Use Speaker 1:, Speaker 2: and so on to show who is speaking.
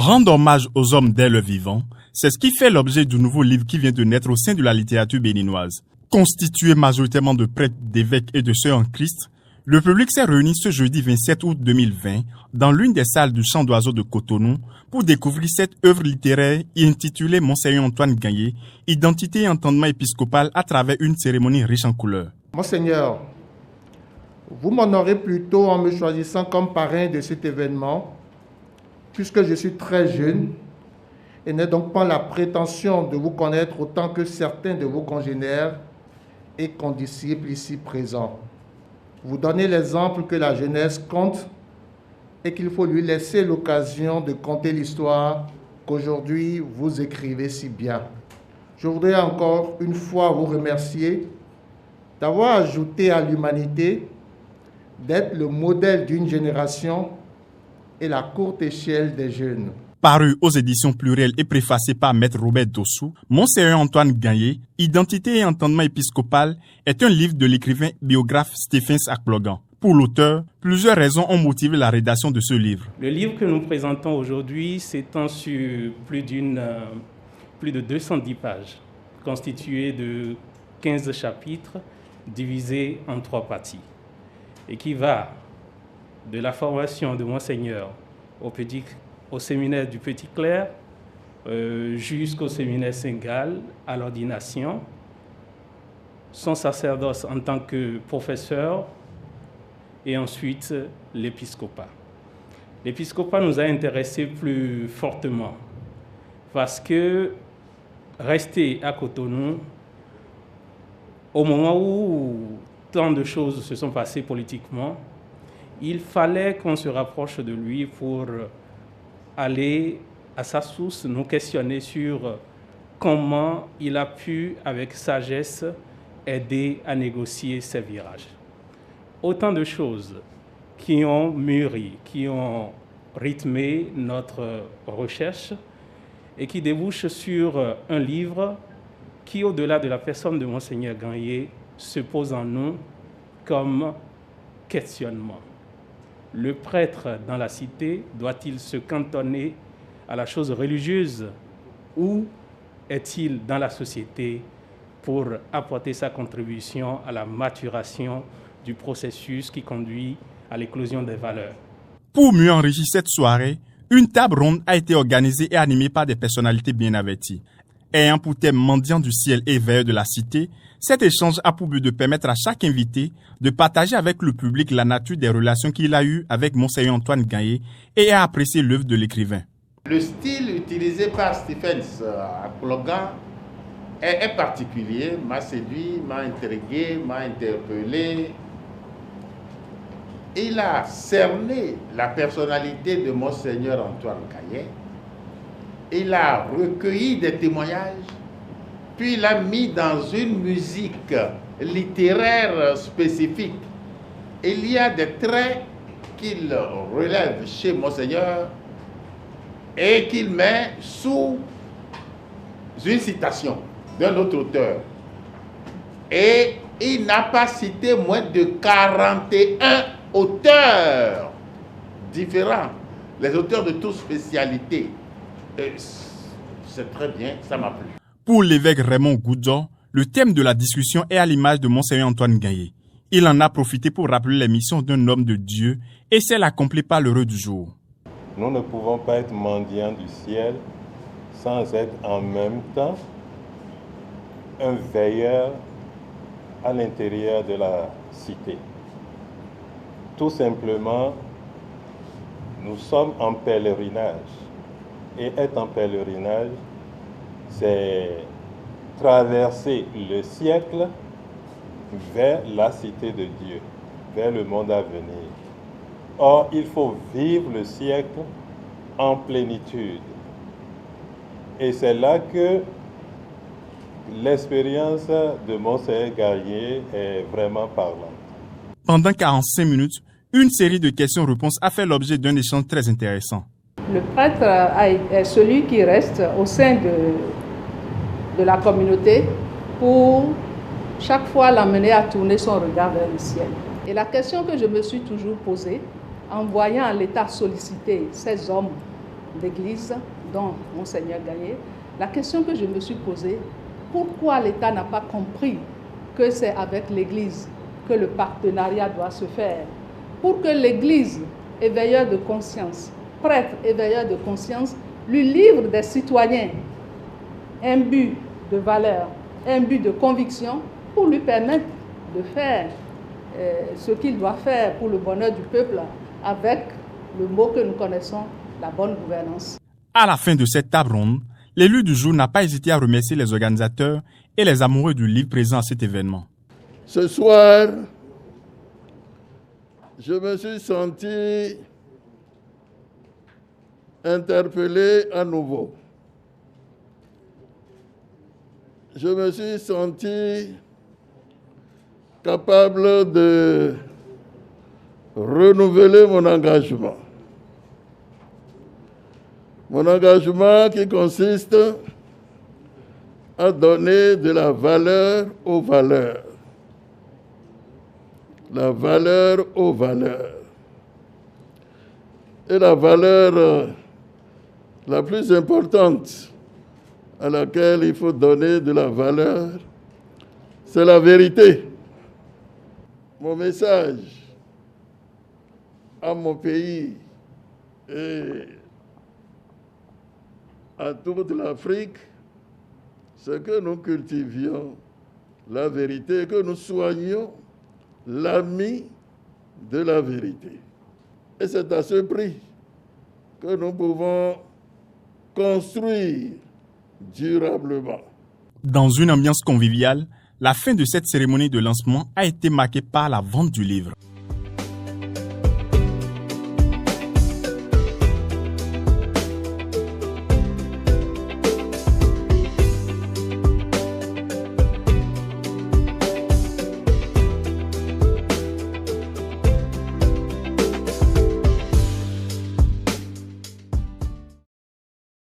Speaker 1: Rendre hommage aux hommes dès le vivant, c'est ce qui fait l'objet du nouveau livre qui vient de naître au sein de la littérature béninoise. Constitué majoritairement de prêtres, d'évêques et de sœurs en Christ, le public s'est réuni ce jeudi 27 août 2020 dans l'une des salles du Chant d'Oiseaux de Cotonou pour découvrir cette œuvre littéraire intitulée Monseigneur Antoine Gagné, identité et entendement épiscopal à travers une cérémonie riche en couleurs.
Speaker 2: Monseigneur, vous m'honorez plutôt en me choisissant comme parrain de cet événement, puisque je suis très jeune et n'ai donc pas la prétention de vous connaître autant que certains de vos congénères et condisciples ici présents. Vous donnez l'exemple que la jeunesse compte et qu'il faut lui laisser l'occasion de conter l'histoire qu'aujourd'hui vous écrivez si bien. Je voudrais encore une fois vous remercier d'avoir ajouté à l'humanité d'être le modèle d'une génération et la courte échelle des jeunes.
Speaker 1: Paru aux éditions Pluriel et préfacé par Maître Robert Dossou, Monseigneur Antoine Gagné, Identité et entendement épiscopal est un livre de l'écrivain biographe Stephens Akplogan. Pour l'auteur, plusieurs raisons ont motivé la rédaction de ce livre.
Speaker 3: Le livre que nous présentons aujourd'hui s'étend sur plus de 210 pages, constitué de 15 chapitres divisés en 3 parties, et qui va de la formation de Monseigneur au séminaire du Petit Clair, jusqu'au séminaire Saint-Gall, à l'ordination, son sacerdoce en tant que professeur, et ensuite l'épiscopat. L'épiscopat nous a intéressés plus fortement parce que rester à Cotonou, au moment où tant de choses se sont passées politiquement, il fallait qu'on se rapproche de lui pour aller à sa source, nous questionner sur comment il a pu, avec sagesse, aider à négocier ces virages. Autant de choses qui ont mûri, qui ont rythmé notre recherche et qui débouchent sur un livre qui, au-delà de la personne de Monseigneur Gagné, se pose en nous comme questionnement. Le prêtre dans la cité doit-il se cantonner à la chose religieuse ou est-il dans la société pour apporter sa contribution à la maturation du processus qui conduit à l'éclosion des valeurs?
Speaker 1: Pour mieux enrichir cette soirée, une table ronde a été organisée et animée par des personnalités bien averties. Ayant pour thème mendiant du ciel et veilleur de la cité, cet échange a pour but de permettre à chaque invité de partager avec le public la nature des relations qu'il a eues avec Monseigneur Antoine Gagné et à apprécier l'œuvre de l'écrivain.
Speaker 4: Le style utilisé par Stephens Akplogan est particulier, m'a séduit, m'a intrigué, m'a interpellé. Il a cerné la personnalité de Monseigneur Antoine Gagné. Il a recueilli des témoignages, puis il l'a mis dans une musique littéraire spécifique. Il y a des traits qu'il relève chez Monseigneur et qu'il met sous une citation d'un autre auteur. Et il n'a pas cité moins de 41 auteurs différents, les auteurs de toutes spécialités. C'est très bien, ça m'a plu.
Speaker 1: Pour l'évêque Raymond Goudzo, le thème de la discussion est à l'image de Monseigneur Antoine Gagné. Il en a profité pour rappeler les missions d'un homme de Dieu et celle accomplie par l'heureux du jour.
Speaker 5: Nous ne pouvons pas être mendiants du ciel sans être en même temps un veilleur à l'intérieur de la cité. Tout simplement, nous sommes en pèlerinage. Et être en pèlerinage, c'est traverser le siècle vers la cité de Dieu, vers le monde à venir. Or, il faut vivre le siècle en plénitude. Et c'est là que l'expérience de Monseigneur Gagné est vraiment parlante.
Speaker 1: Pendant 45 minutes, une série de questions-réponses a fait l'objet d'un échange très intéressant.
Speaker 6: Le prêtre est celui qui reste au sein de la communauté pour chaque fois l'amener à tourner son regard vers le ciel. Et la question que je me suis toujours posée, en voyant l'État solliciter ces hommes d'église, dont Monseigneur Gaillet, la question que je me suis posée, pourquoi l'État n'a pas compris que c'est avec l'Église que le partenariat doit se faire, pour que l'Église, éveilleur de conscience, prêtre éveilleur de conscience, lui livre des citoyens un but de valeur, un but de conviction, pour lui permettre de faire ce qu'il doit faire pour le bonheur du peuple, avec le mot que nous connaissons, la bonne gouvernance.
Speaker 1: À la fin de cette table ronde, l'élu du jour n'a pas hésité à remercier les organisateurs et les amoureux du livre présents à cet événement.
Speaker 7: Ce soir, je me suis senti interpellé à nouveau. Je me suis senti capable de renouveler mon engagement. Mon engagement qui consiste à donner de la valeur aux valeurs. La valeur aux valeurs. Et la valeur la plus importante à laquelle il faut donner de la valeur, c'est la vérité. Mon message à mon pays et à toute l'Afrique, c'est que nous cultivions la vérité, que nous soignions l'ami de la vérité. Et c'est à ce prix que nous pouvons construire durablement.
Speaker 1: Dans une ambiance conviviale, la fin de cette cérémonie de lancement a été marquée par la vente du livre.